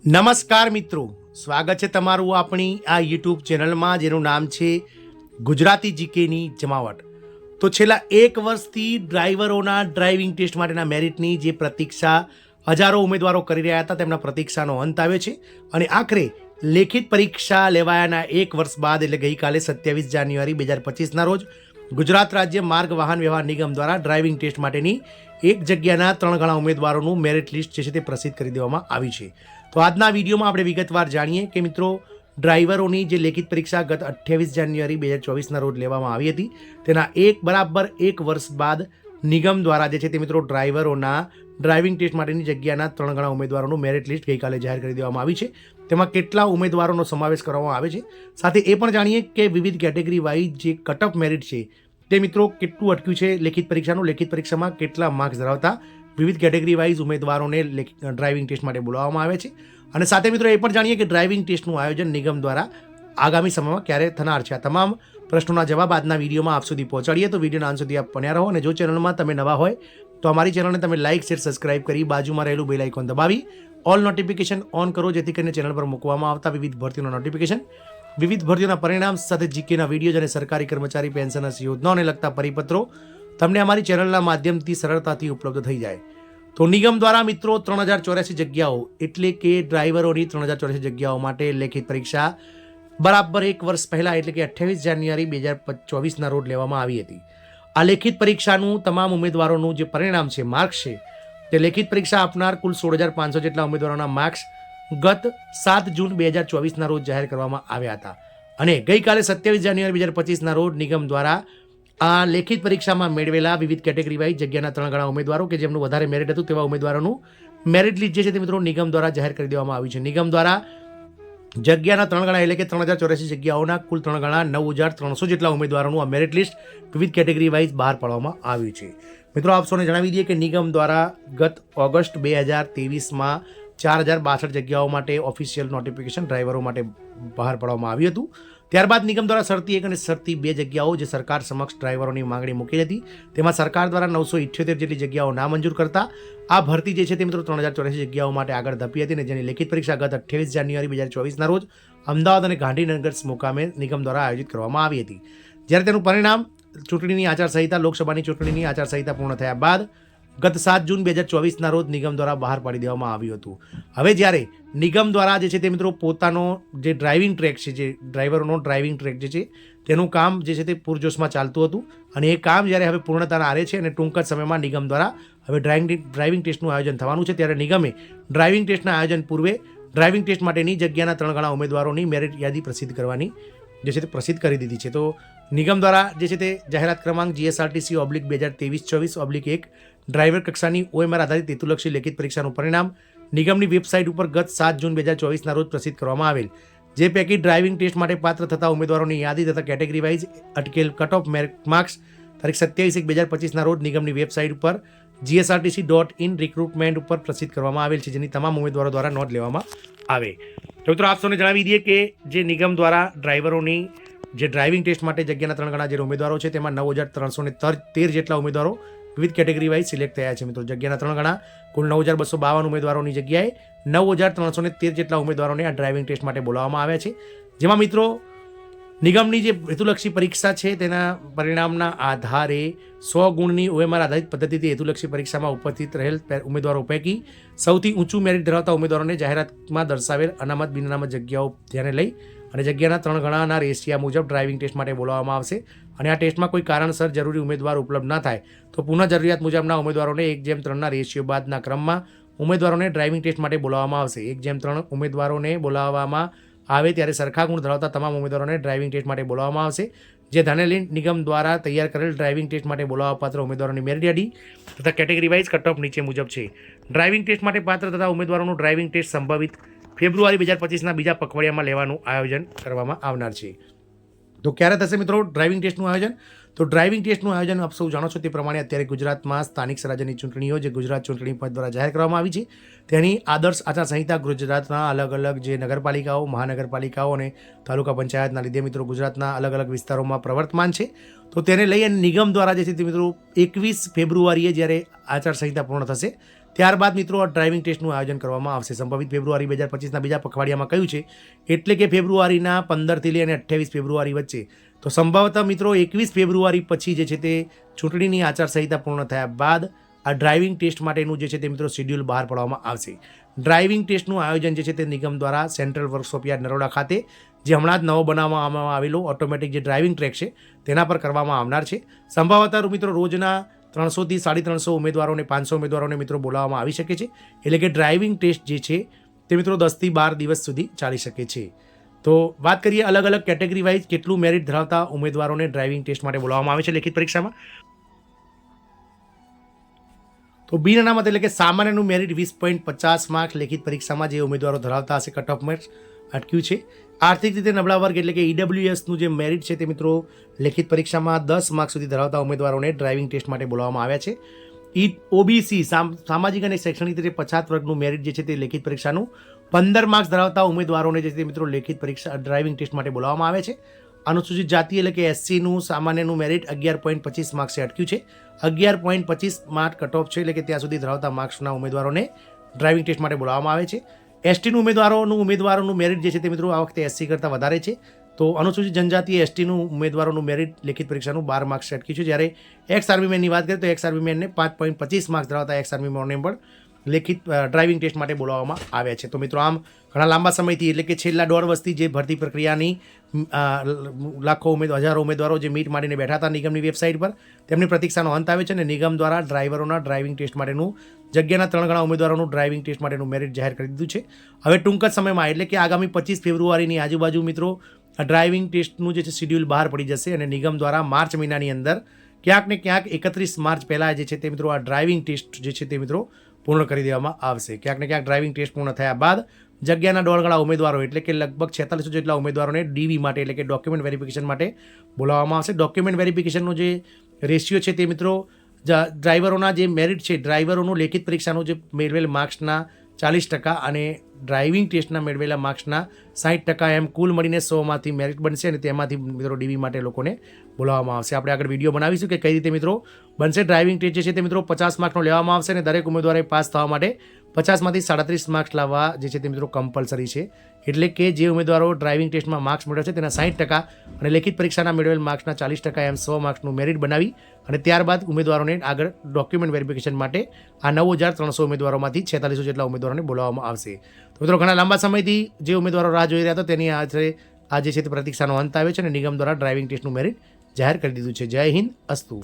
નમસ્કાર મિત્રો, સ્વાગત છે તમારું આપણી આ યુટ્યુબ ચેનલમાં જેનું નામ છે ગુજરાતી જીકેની જમાવટ। તો છેલ્લા એક વર્ષથી ડ્રાઈવરોના ડ્રાઇવિંગ ટેસ્ટ માટેના મેરિટની જે પ્રતીક્ષા હજારો ઉમેદવારો કરી રહ્યા હતા તેમના પ્રતીક્ષાનો અંત આવ્યો છે અને આખરે લેખિત પરીક્ષા લેવાયાના એક વર્ષ બાદ એટલે ગઈકાલે 27 જાન્યુઆરી 2025ના રોજ ગુજરાત રાજ્ય માર્ગ વાહન વ્યવહાર નિગમ દ્વારા ડ્રાઇવિંગ ટેસ્ટ માટેની એક જગ્યાના 3 ગણા ઉમેદવારોનું મેરિટ લિસ્ટ જે છે તે પ્રસિદ્ધ કરી દેવામાં આવી છે। તો આજના વિડીયોમાં આપણે વિગતવાર જાણીએ કે મિત્રો ડ્રાઈવરોની જે લેખિત પરીક્ષા ગત 28 જાન્યુઆરી 2024ના રોજ લેવામાં આવી હતી તેના બરાબર એક વર્ષ બાદ નિગમ દ્વારા જે છે તે મિત્રો ડ્રાઈવરોના ડ્રાઇવિંગ ટેસ્ટ માટેની જગ્યાના 3 ગણા ઉમેદવારોનું મેરિટ લિસ્ટ ગઈકાલે જાહેર કરી દેવામાં આવી છે। તેમાં કેટલા ઉમેદવારોનો સમાવેશ કરવામાં આવે છે, સાથે એ પણ જાણીએ કે વિવિધ કેટેગરી વાઇઝ જે કટઓફ મેરિટ છે તે મિત્રો કેટલું અટક્યું છે લેખિત પરીક્ષાનું, લેખિત પરીક્ષામાં કેટલા માર્ક્સ ધરાવતા વિવિધ કેટેગરી વાઇઝ ઉમેદવારોને ડ્રાઇવિંગ ટેસ્ટ માટે બોલાવવામાં આવે છે અને સાથે મિત્રો એ પણ જાણીએ કે ડ્રાઇવિંગ ટેસ્ટનું આયોજન નિગમ દ્વારા આગામી સમયમાં ક્યારે થનાર છે। આ તમામ પ્રશ્નોના જવાબ આજના વિડીયોમાં આપ સુધી પહોંચાડીએ તો વિડીયોના અંત સુધી આપ બન્યા રહો અને જો ચેનલમાં તમે નવા હોય તો અમારી ચેનલને તમે લાઇક, શેર, સબસ્ક્રાઇબ કરી બાજુમાં રહેલું બેલ આઇકોન દબાવી ઓલ નોટિફિકેશન ઓન કરો જેથી કરીને ચેનલ પર મૂકવામાં આવતા વિવિધ ભરતીઓના નોટિફિકેશન, વિવિધ ભરતીઓના પરિણામ સાથે જીકેના વિડીયો અને સરકારી કર્મચારી પેન્શનર્સ યોજનાઓને લગતા પરિપત્રો તમને અમારી ચેનલના માધ્યમથી સરળતાથી ઉપલબ્ધ થઈ જાય। તો નિગમ દ્વારા મિત્રો 3084 જગ્યાઓ એટલે કે ડ્રાઈવરોની 3084 જગ્યાઓ માટે લેખિત પરીક્ષા બરાબર એક વર્ષ પહેલાં એટલે કે 28 જાન્યુઆરી 2024ના રોજ લેવામાં આવી હતી। આ લેખિત પરીક્ષાનું તમામ ઉમેદવારોનું જે પરિણામ છે, માર્ક્સ છે, તે લેખિત પરીક્ષા આપનાર કુલ 16,500 જેટલા ઉમેદવારોના માર્ક્સ ગત 7 જૂન 2024ના રોજ જાહેર કરવામાં આવ્યા હતા અને ગઈકાલે 27 જાન્યુઆરી 2025ના રોજ નિગમ દ્વારા આ લેખિત પરીક્ષામાં મેળવેલા વિવિધ કેટેગરી વાઇઝ જગ્યાના 3 ગણા ઉમેદવારો કે જેમનું વધારે મેરિટ હતું તેવા ઉમેદવારોનું મેરિટ લિસ્ટ જે છે તે મિત્રો નિગમ દ્વારા જાહેર કરી દેવામાં આવ્યું છે। નિગમ દ્વારા જગ્યાના 3 ગણા એટલે કે 3084 જગ્યાઓના કુલ 3 ગણા 9,300 જેટલા ઉમેદવારોનું આ મેરિટ લિસ્ટ વિવિધ કેટેગરી વાઇઝ બહાર પાડવામાં આવ્યું છે। મિત્રો આપ સૌને જણાવી દઈએ કે નિગમ દ્વારા ગત ઓગસ્ટ 2023માં 4,062 જગ્યાઓ માટે ઓફિશિયલ નોટિફિકેશન ડ્રાઈવરો માટે બહાર પાડવામાં આવ્યું હતું। ત્યારબાદ નિગમ દ્વારા શરતી 1 અને શરતી 2 જગ્યાઓ જે સરકાર સમક્ષ ડ્રાઈવરોની માંગણી મૂકી હતી તેમાં સરકાર દ્વારા 978 જેટલી જગ્યાઓ નામંજૂર કરતા આ ભરતી જે છે તે મિત્રો 3084 જગ્યાઓ માટે આગળ ધપી હતી અને જેની લેખિત પરીક્ષા ગત 28 જાન્યુઆરી 2024ના રોજ અમદાવાદ અને ગાંધીનગર મુકામે નિગમ દ્વારા આયોજિત કરવામાં આવી હતી। જ્યારે તેનું પરિણામ ચૂંટણીની આચારસંહિતા, લોકસભાની ચૂંટણીની આચારસંહિતા પૂર્ણ થયા બાદ ગત 7 જૂન 2024ના રોજ નિગમ દ્વારા બહાર પાડી દેવામાં આવ્યું હતું। હવે જ્યારે નિગમ દ્વારા જે છે તે મિત્રો પોતાનો જે ડ્રાઇવિંગ ટ્રેક છે, જે ડ્રાઈવરોનો ડ્રાઇવિંગ ટ્રેક જે છે તેનું કામ જે છે તે પૂરજોશમાં ચાલતું હતું અને એ કામ જ્યારે હવે પૂર્ણતાના આરે છે અને ટૂંક જ સમયમાં નિગમ દ્વારા હવે ડ્રાઇવિંગ ટેસ્ટનું આયોજન થવાનું છે ત્યારે નિગમે ડ્રાઇવિંગ ટેસ્ટના આયોજન પૂર્વે ડ્રાઇવિંગ ટેસ્ટ માટેની જગ્યાના 3 ગણા ઉમેદવારોની મેરિટ યાદી પ્રસિદ્ધ કરવાની જે છે તે પ્રસિદ્ધ કરી દીધી છે। તો નિગમ દ્વારા જે છે તે જાહેરાત ક્રમાંક GSRTC/2024/1 ડ્રાઈવર કક્ષાની OMR આધારિત હેતુલક્ષી લેખિત પરીક્ષાનું પરિણામ નિગમની વેબસાઇટ ઉપર ગત 7 જૂન 2024ના રોજ પ્રસિદ્ધ કરવામાં આવેલ, જે પૈકી ડ્રાઇવિંગ ટેસ્ટ માટે પાત્ર થતા ઉમેદવારોની યાદી તથા કેટેગરી વાઇઝ અટકેલ કટ ઓફ માર્ક્સ તારીખ 27/1/2025ના રોજ નિગમની વેબસાઇટ ઉપર GSRTC.in રિક્રુટમેન્ટ ઉપર પ્રસિદ્ધ કરવામાં આવેલ છે, જેની તમામ ઉમેદવારો દ્વારા નોંધ લેવામાં આવે। તો મિત્રો આપ સૌને જણાવી દઈએ કે જે નિગમ દ્વારા ડ્રાઈવરોની જે ડ્રાઇવિંગ ટેસ્ટ માટે જગ્યાના 3 ગણા જે ઉમેદવારો છે તેમાં 9,313 જેટલા ઉમેદવારો વિવિધ કેટેગરી વાઇઝ સિલેક્ટ થયા છે। મિત્રો જગ્યાના 3 ગણા કુલ 9,252 ઉમેદવારોની જગ્યાએ 9,313 જેટલા ઉમેદવારોને આ ડ્રાઇવિંગ ટેસ્ટ માટે બોલાવવામાં આવ્યા છે, જેમાં મિત્રો નિગમની જે હેતુલક્ષી પરીક્ષા છે તેના પરિણામના આધારે 100 ગુણની OMR આધારિત પદ્ધતિથી હેતુલક્ષી પરીક્ષામાં ઉપસ્થિત રહેલ ઉમેદવારો પૈકી સૌથી ઊંચું મેરિટ ધરાવતા ઉમેદવારોને જાહેરાતમાં દર્શાવેલ અનામત બિનઅનામત જગ્યાઓ ધ્યાને લઈ અને જગ્યાના 3 ગણાના રેશિયા મુજબ ડ્રાઇવિંગ ટેસ્ટ માટે બોલાવવામાં આવશે અને આ ટેસ્ટમાં કોઈ કારણસર જરૂરી ઉમેદવાર ઉપલબ્ધ ન થાય તો પુનઃ જરૂરિયાત મુજબના ઉમેદવારોને 1:3ના રેશિયો બાદના ક્રમમાં ઉમેદવારોને ડ્રાઇવિંગ ટેસ્ટ માટે બોલાવવામાં આવશે। 1:3 ઉમેદવારોને બોલાવવામાં આવે ત્યારે સરખા ગુણ ધરાવતા તમામ ઉમેદવારોને ડ્રાઇવિંગ ટેસ્ટ માટે બોલાવવામાં આવશે, જે ધ્યાને લઈને નિગમ દ્વારા તૈયાર કરેલ ડ્રાઇવિંગ ટેસ્ટ માટે બોલાવવાપાત્ર ઉમેદવારોની મેરિટ યાદી તથા કેટેગરી વાઇઝ કટ ઓફ નીચે મુજબ છે। ડ્રાઇવિંગ ટેસ્ટ માટે પાત્ર તથા ઉમેદવારોનું ડ્રાઇવિંગ ટેસ્ટ સંભવિત ફેબ્રુઆરી 2025ના બીજા પખવાડિયામાં લેવાનું આયોજન કરવામાં આવનાર છે। તો ક્યારે થશે મિત્રો ડ્રાઇવિંગ ટેસ્ટનું આયોજન? તો ડ્રાઇવિંગ ટેસ્ટનું આયોજન આપ સૌ જાણો છો તે પ્રમાણે અત્યારે ગુજરાતમાં સ્થાનિક સ્વરાજ્યની ચૂંટણીઓ જે ગુજરાત ચૂંટણી પંચ દ્વારા જાહેર કરવામાં આવી છે તેની આદર્શ આચારસંહિતા ગુજરાતના અલગ અલગ જે નગરપાલિકાઓ, મહાનગરપાલિકાઓ અને તાલુકા પંચાયતના લીધે મિત્રો ગુજરાતના અલગ અલગ વિસ્તારોમાં પ્રવર્તમાન છે। તો તેને લઈ અને નિગમ દ્વારા જે છે તે મિત્રો 21 ફેબ્રુઆરીએ જ્યારે આચારસંહિતા પૂર્ણ થશે ત્યારબાદ મિત્રો આ ડ્રાઇવિંગ ટેસ્ટનું આયોજન કરવામાં આવશે. સંભવિત ફેબ્રુઆરી 2025ના બીજા પખવાડિયામાં કહ્યું છે, એટલે કે ફેબ્રુઆરીના 15થી લઈને 28 ફેબ્રુઆરી વચ્ચે. તો સંભવતઃ મિત્રો 21 ફેબ્રુઆરી પછી જે છે તે ચૂંટણીની આચારસંહિતા પૂર્ણ થયા બાદ આ ડ્રાઇવિંગ ટેસ્ટ માટેનું જે છે તે મિત્રો શેડ્યુલ બહાર પાડવામાં આવશે. ડ્રાઇવિંગ ટેસ્ટનું આયોજન જે છે તે નિગમ દ્વારા સેન્ટ્રલ વર્કશોપ યાર્ડ નરોડા ખાતે, જે હમણાં જ નવો બનાવવામાં આવેલો ઓટોમેટિક જે ડ્રાઇવિંગ ટ્રેક છે તેના પર કરવામાં આવનાર છે. સંભવતઃ મિત્રો રોજના 300થી 350 ઉમેદવારોને 500 ઉમેદવારોને મિત્રો બોલાવવામાં આવી શકે છે. એટલે કે ડ્રાઇવિંગ ટેસ્ટ જે છે તે મિત્રો 10થી 12 દિવસ સુધી ચાલી શકે છે. તો વાત કરીએ અલગ અલગ કેટેગરી વાઇઝ કેટલું મેરિટ ધરાવતા ઉમેદવારોને ડ્રાઇવિંગ ટેસ્ટ માટે બોલાવવામાં આવે છે લેખિત પરીક્ષામાં. તો બિન અનામત એટલે કે સામાન્યનું મેરિટ 20.50 માર્ક્સ લેખિત પરીક્ષામાં જે ઉમેદવારો ધરાવતા હશે કટ ઓફ માર્ક્સ અટક્યું છે. આર્થિક રીતે નબળા વર્ગ એટલે કે ઈડબ્લ્યુએસનું જે મેરિટ છે તે મિત્રો લેખિત પરીક્ષામાં 10 માર્ક્સ સુધી ધરાવતા ઉમેદવારોને ડ્રાઇવિંગ ટેસ્ટ માટે બોલાવવામાં આવ્યા છે. ઓબીસી સામાજિક અને શૈક્ષણિક રીતે પછાત વર્ગનું મેરિટ જે છે તે લેખિત પરીક્ષાનું 15 માર્ક્સ ધરાવતા ઉમેદવારોને જે છે તે મિત્રો લેખિત પરીક્ષા ડ્રાઇવિંગ ટેસ્ટ માટે બોલાવવામાં આવે છે. અનુસૂચિત જાતિ એટલે કે એસસીનું સામાન્યનું મેરિટ 11.25 માર્ક્સે અટક્યું છે. 11.25 માર્ક કટ ઓફ છે, એટલે કે ત્યાં સુધી ધરાવતા માર્ક્સના ઉમેદવારોને ડ્રાઇવિંગ ટેસ્ટ માટે બોલાવવામાં આવે છે. એસટીનું ઉમેદવારોનું મેરિટ જે છે તે મિત્રો આ વખતે એસસી કરતાં વધારે છે. તો અનુસૂચિત જનજાતિ એસટીનું ઉમેદવારોનું મેરિટ લેખિત પરીક્ષાનું 12 માર્ક્સ અટક્યું છે. જ્યારે એક્સ આર્મીમેનની વાત કરીએ તો એક્સ આર્મીમેનને 5.25 માર્ક્સ ધરાવતા એક્સ આર્મીમેનને પણ લેખિત ડ્રાઇવિંગ ટેસ્ટ માટે બોલાવવામાં આવ્યા છે. તો મિત્રો આમ ઘણા લાંબા સમયથી એટલે કે છેલ્લા 1.5 વર્ષથી જે ભરતી પ્રક્રિયાની હજારો ઉમેદવારો જે મીટ માંડીને બેઠા હતા નિગમની વેબસાઇટ પર, તેમની પ્રતીક્ષાનો અંત આવે છે અને નિગમ દ્વારા ડ્રાઈવરોના ડ્રાઇવિંગ ટેસ્ટ માટેનું જગ્યાના 3 ગણા ઉમેદવારોનું ડ્રાઇવિંગ ટેસ્ટ માટેનું મેરિટ જાહેર કરી દીધું છે. હવે ટૂંક જ સમયમાં એટલે કે આગામી 25 ફેબ્રુઆરીની આજુબાજુ મિત્રો આ ડ્રાઇવિંગ ટેસ્ટનું જે છે શેડ્યુલ બહાર પડી જશે અને નિગમ દ્વારા માર્ચ મહિનાની અંદર ક્યાંક ને ક્યાંક 31 માર્ચ પહેલાં જે છે તે મિત્રો આ ડ્રાઇવિંગ ટેસ્ટ જે છે તે મિત્રો પૂર્ણ કરી દેવામાં આવશે. ક્યાંક ને ક્યાંક ડ્રાઇવિંગ ટેસ્ટ પૂર્ણ થયા બાદ જગ્યાના 1.5 ગણા ઉમેદવારો એટલે કે લગભગ 4600 જેટલા ઉમેદવારોને ડીવી માટે એટલે કે ડોક્યુમેન્ટ વેરિફિકેશન માટે બોલાવવામાં આવશે. ડોક્યુમેન્ટ વેરિફિકેશનનો જે રેશિયો છે તે મિત્રો ડ્રાઈવરોના જે મેરિટ છે, ડ્રાઈવરોનું લેખિત પરીક્ષાનું જે મેળવેલ માર્ક્સના 40% અને ડ્રાઇવિંગ ટેસ્ટના મેળવેલા માર્ક્સના 60% એમ કુલ મળીને 100માંથી મેરિટ બનશે અને તેમાંથી મિત્રો ડીવી માટે લોકોને બોલાવવામાં આવશે. આપણે આગળ વિડીયો બનાવીશું કે કઈ રીતે મિત્રો બનશે. ડ્રાઇવિંગ ટેસ્ટ જે છે તે મિત્રો 50 માર્કનો લેવામાં આવશે અને દરેક ઉમેદવારે પાસ થવા માટે 50માંથી 37 માર્ક્સ લાવવા જે છે તે મિત્રો કમ્પલસરી છે. એટલે કે જે ઉમેદવારો ડ્રાઇવિંગ ટેસ્ટમાં માર્ક્સ મેળવ્યા છે તેના 60% અને લેખિત પરીક્ષાના મેળવેલ માર્ક્સના 40% એમ 100 માર્ક્સનું મેરિટ બનાવી અને ત્યારબાદ ઉમેદવારોને આગળ ડોક્યુમેન્ટ વેરિફિકેશન માટે આ 9300 ઉમેદવારોમાંથી 4600 જેટલા ઉમેદવારોને બોલાવવામાં આવશે. તો મિત્રો ઘણા લાંબા સમયથી જે ઉમેદવારો રાહ જોઈ રહ્યા હતા તેની આ જે છે તે પ્રતીક્ષાનો અંત આવે છે અને નિગમ દ્વારા ડ્રાઇવિંગ ટેસ્ટનું મેરિટ જાહેર કરી દીધું છે. જય હિન્દ, અસ્તુ.